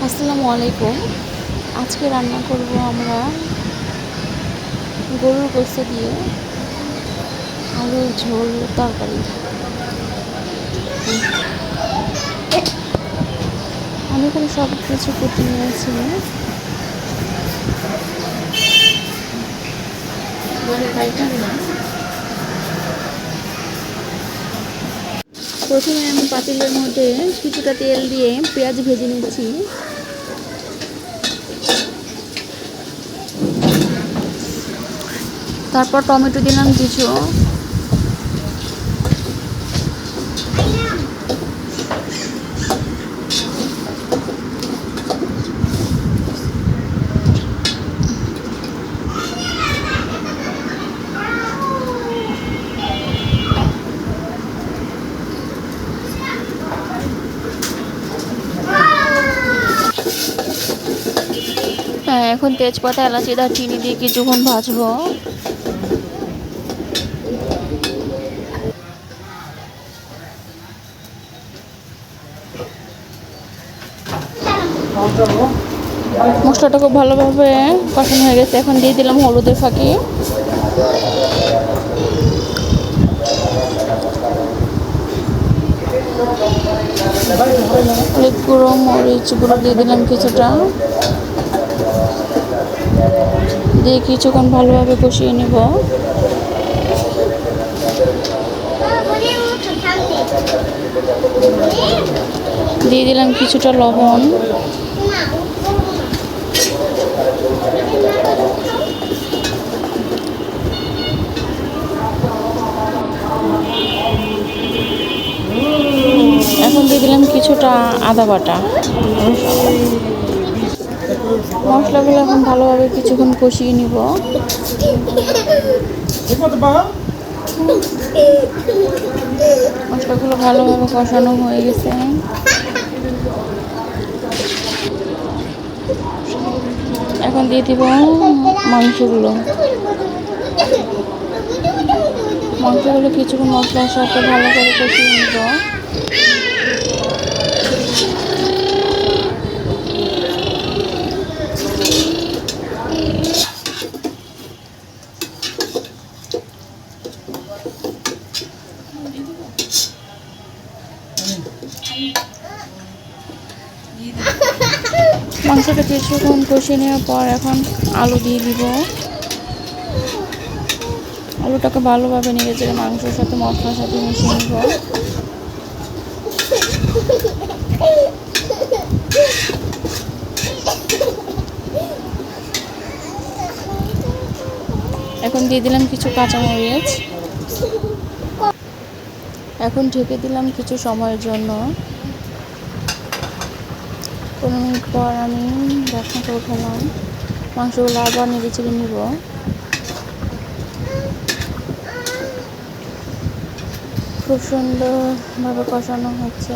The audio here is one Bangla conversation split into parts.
আসসালামু আলাইকুম। আজকে রান্না করব আমরা গরুর গোশত দিয়ে আলুর ঝোল তরকারি। আমি এখানে সব কিছু কুটে নিয়েছি। প্রথমে আমি পাতিলের মধ্যে কিছুটা তেল দিয়ে পেঁয়াজ ভেজে নিচ্ছি। তারপর টমেটো দিলাম কিছু, এখন তেজপাতা এলাচি দারচিনি দিয়ে কিছুক্ষণ ভাজবো। মশলাটা খুব ভালোভাবে কষানো হয়ে গেছে। এখন দিয়ে দিলাম হলুদের ফাঁকি, হলুদ গুঁড়ো, মরিচ গুঁড়ো দিয়ে দিলাম কিছুটা, দিয়ে কিছুক্ষণ ভালোভাবে কষিয়ে নেব। দিয়ে দিলাম কিছুটা লবণ, এখন দিয়ে দিলাম কিছুটা আদা বাটা। মশলাগুলো এখন ভালোভাবে কিছুক্ষণ কষিয়ে নিব। মশলাগুলো ভালোভাবে কষানো হয়ে গেছে। এখন দিয়ে দিব মাংসগুলো। কিছুক্ষণ মশলার সাথে ভালো করে কষিয়ে নিব। মাংসটা কিছুক্ষণ কষিয়ে নেওয়ার পর এখন আলু দিয়ে দিব। আলুটাকে ভালোভাবে নেড়ে চেড়ে মাংসের সাথে মশলার সাথে মিশিয়ে নিব। এখন দিয়ে দিলাম কিছু কাঁচামরিচ। এখন ঢেকে দিলাম কিছু সময়ের জন্য। 15 মিনিট পর আমি ঢাকনাটা উঠালাম। মাংসগুলো আবার নেড়ে চেড়ে নিব। খুব সুন্দরভাবে কষানো হচ্ছে।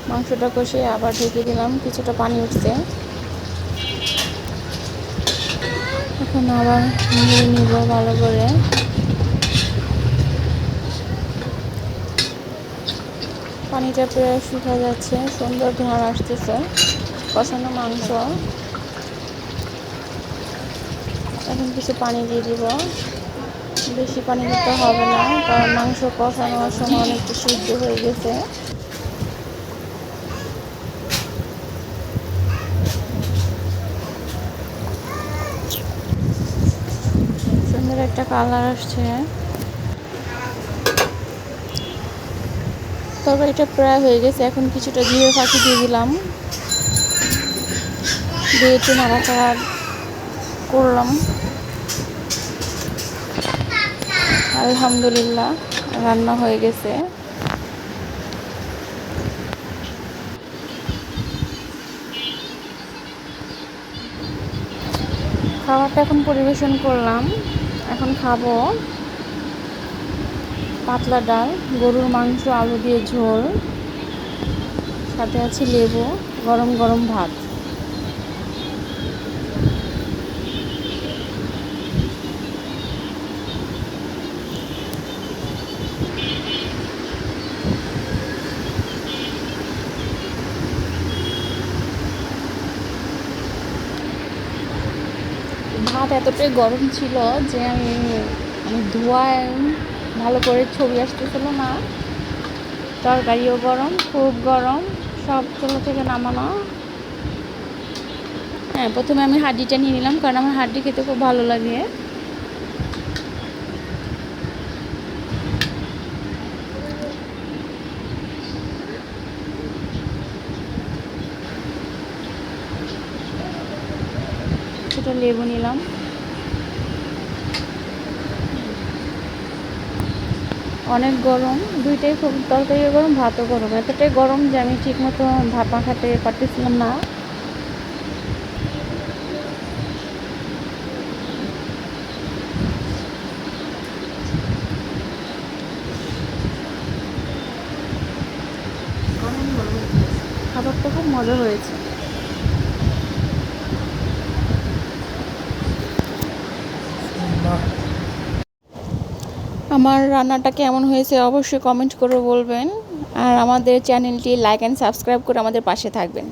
মাংসটা কষিয়ে আবার ঢেকে দিলাম, কিছুটা পানি উঠছে। এখন আবার নিয়ে নিব ভালো করে। পানিটা প্রায় শুকিয়ে যাচ্ছে, সুন্দর ধার আসতেছে। কষানো মাংস। এখন কিছু পানি দিয়ে দিব। বেশি পানি দিতে হবে না, কারণ মাংস কষানোর সময় অনেকটা সিদ্ধ হয়ে গেছে। সুন্দর একটা কালার আসছে। তরকারিটা প্রায় হয়ে গেছে। এখন কিছুটা জিরে ফাঁকি দিয়ে দিলাম, দিয়ে একটু নাড়াচাড়া করলাম। আলহামদুলিল্লাহ, রান্না হয়ে গেছে। খাবারটা এখন পরিবেশন করলাম। এখন খাবো পাতলা ডাল, গরুর মাংস, আলু দিয়ে ঝোল, সাথে আছে লেবু, গরম গরম ভাত। রান্নাটা এতটাই গরম ছিল যে আমি ধোঁয়ায় ভালো করে ছবি আসতেছিল না। তরকারিও গরম, খুব গরম, সব চুলো থেকে নামানো। হ্যাঁ, প্রথমে আমি হাঁড়িটা নিয়ে নিলাম কারণ আমার হাঁড়ি খেতে খুব ভালো লাগে। সেটা লেবু নিলাম। অনেক গরম, দুইটাই খুব, তরকারিও গরম, ভাতও গরম, এতটাই গরম যে আমি ঠিক মতো ভাত মাখাতে পারতেছিলাম না। খাবারটা খুব মজা হয়েছে। আমার রান্নাটা কেমন হয়েছে অবশ্যই কমেন্ট করে বলবেন। আর আমাদের চ্যানেলটি লাইক অ্যান্ড সাবস্ক্রাইব করে আমাদের পাশে থাকবেন।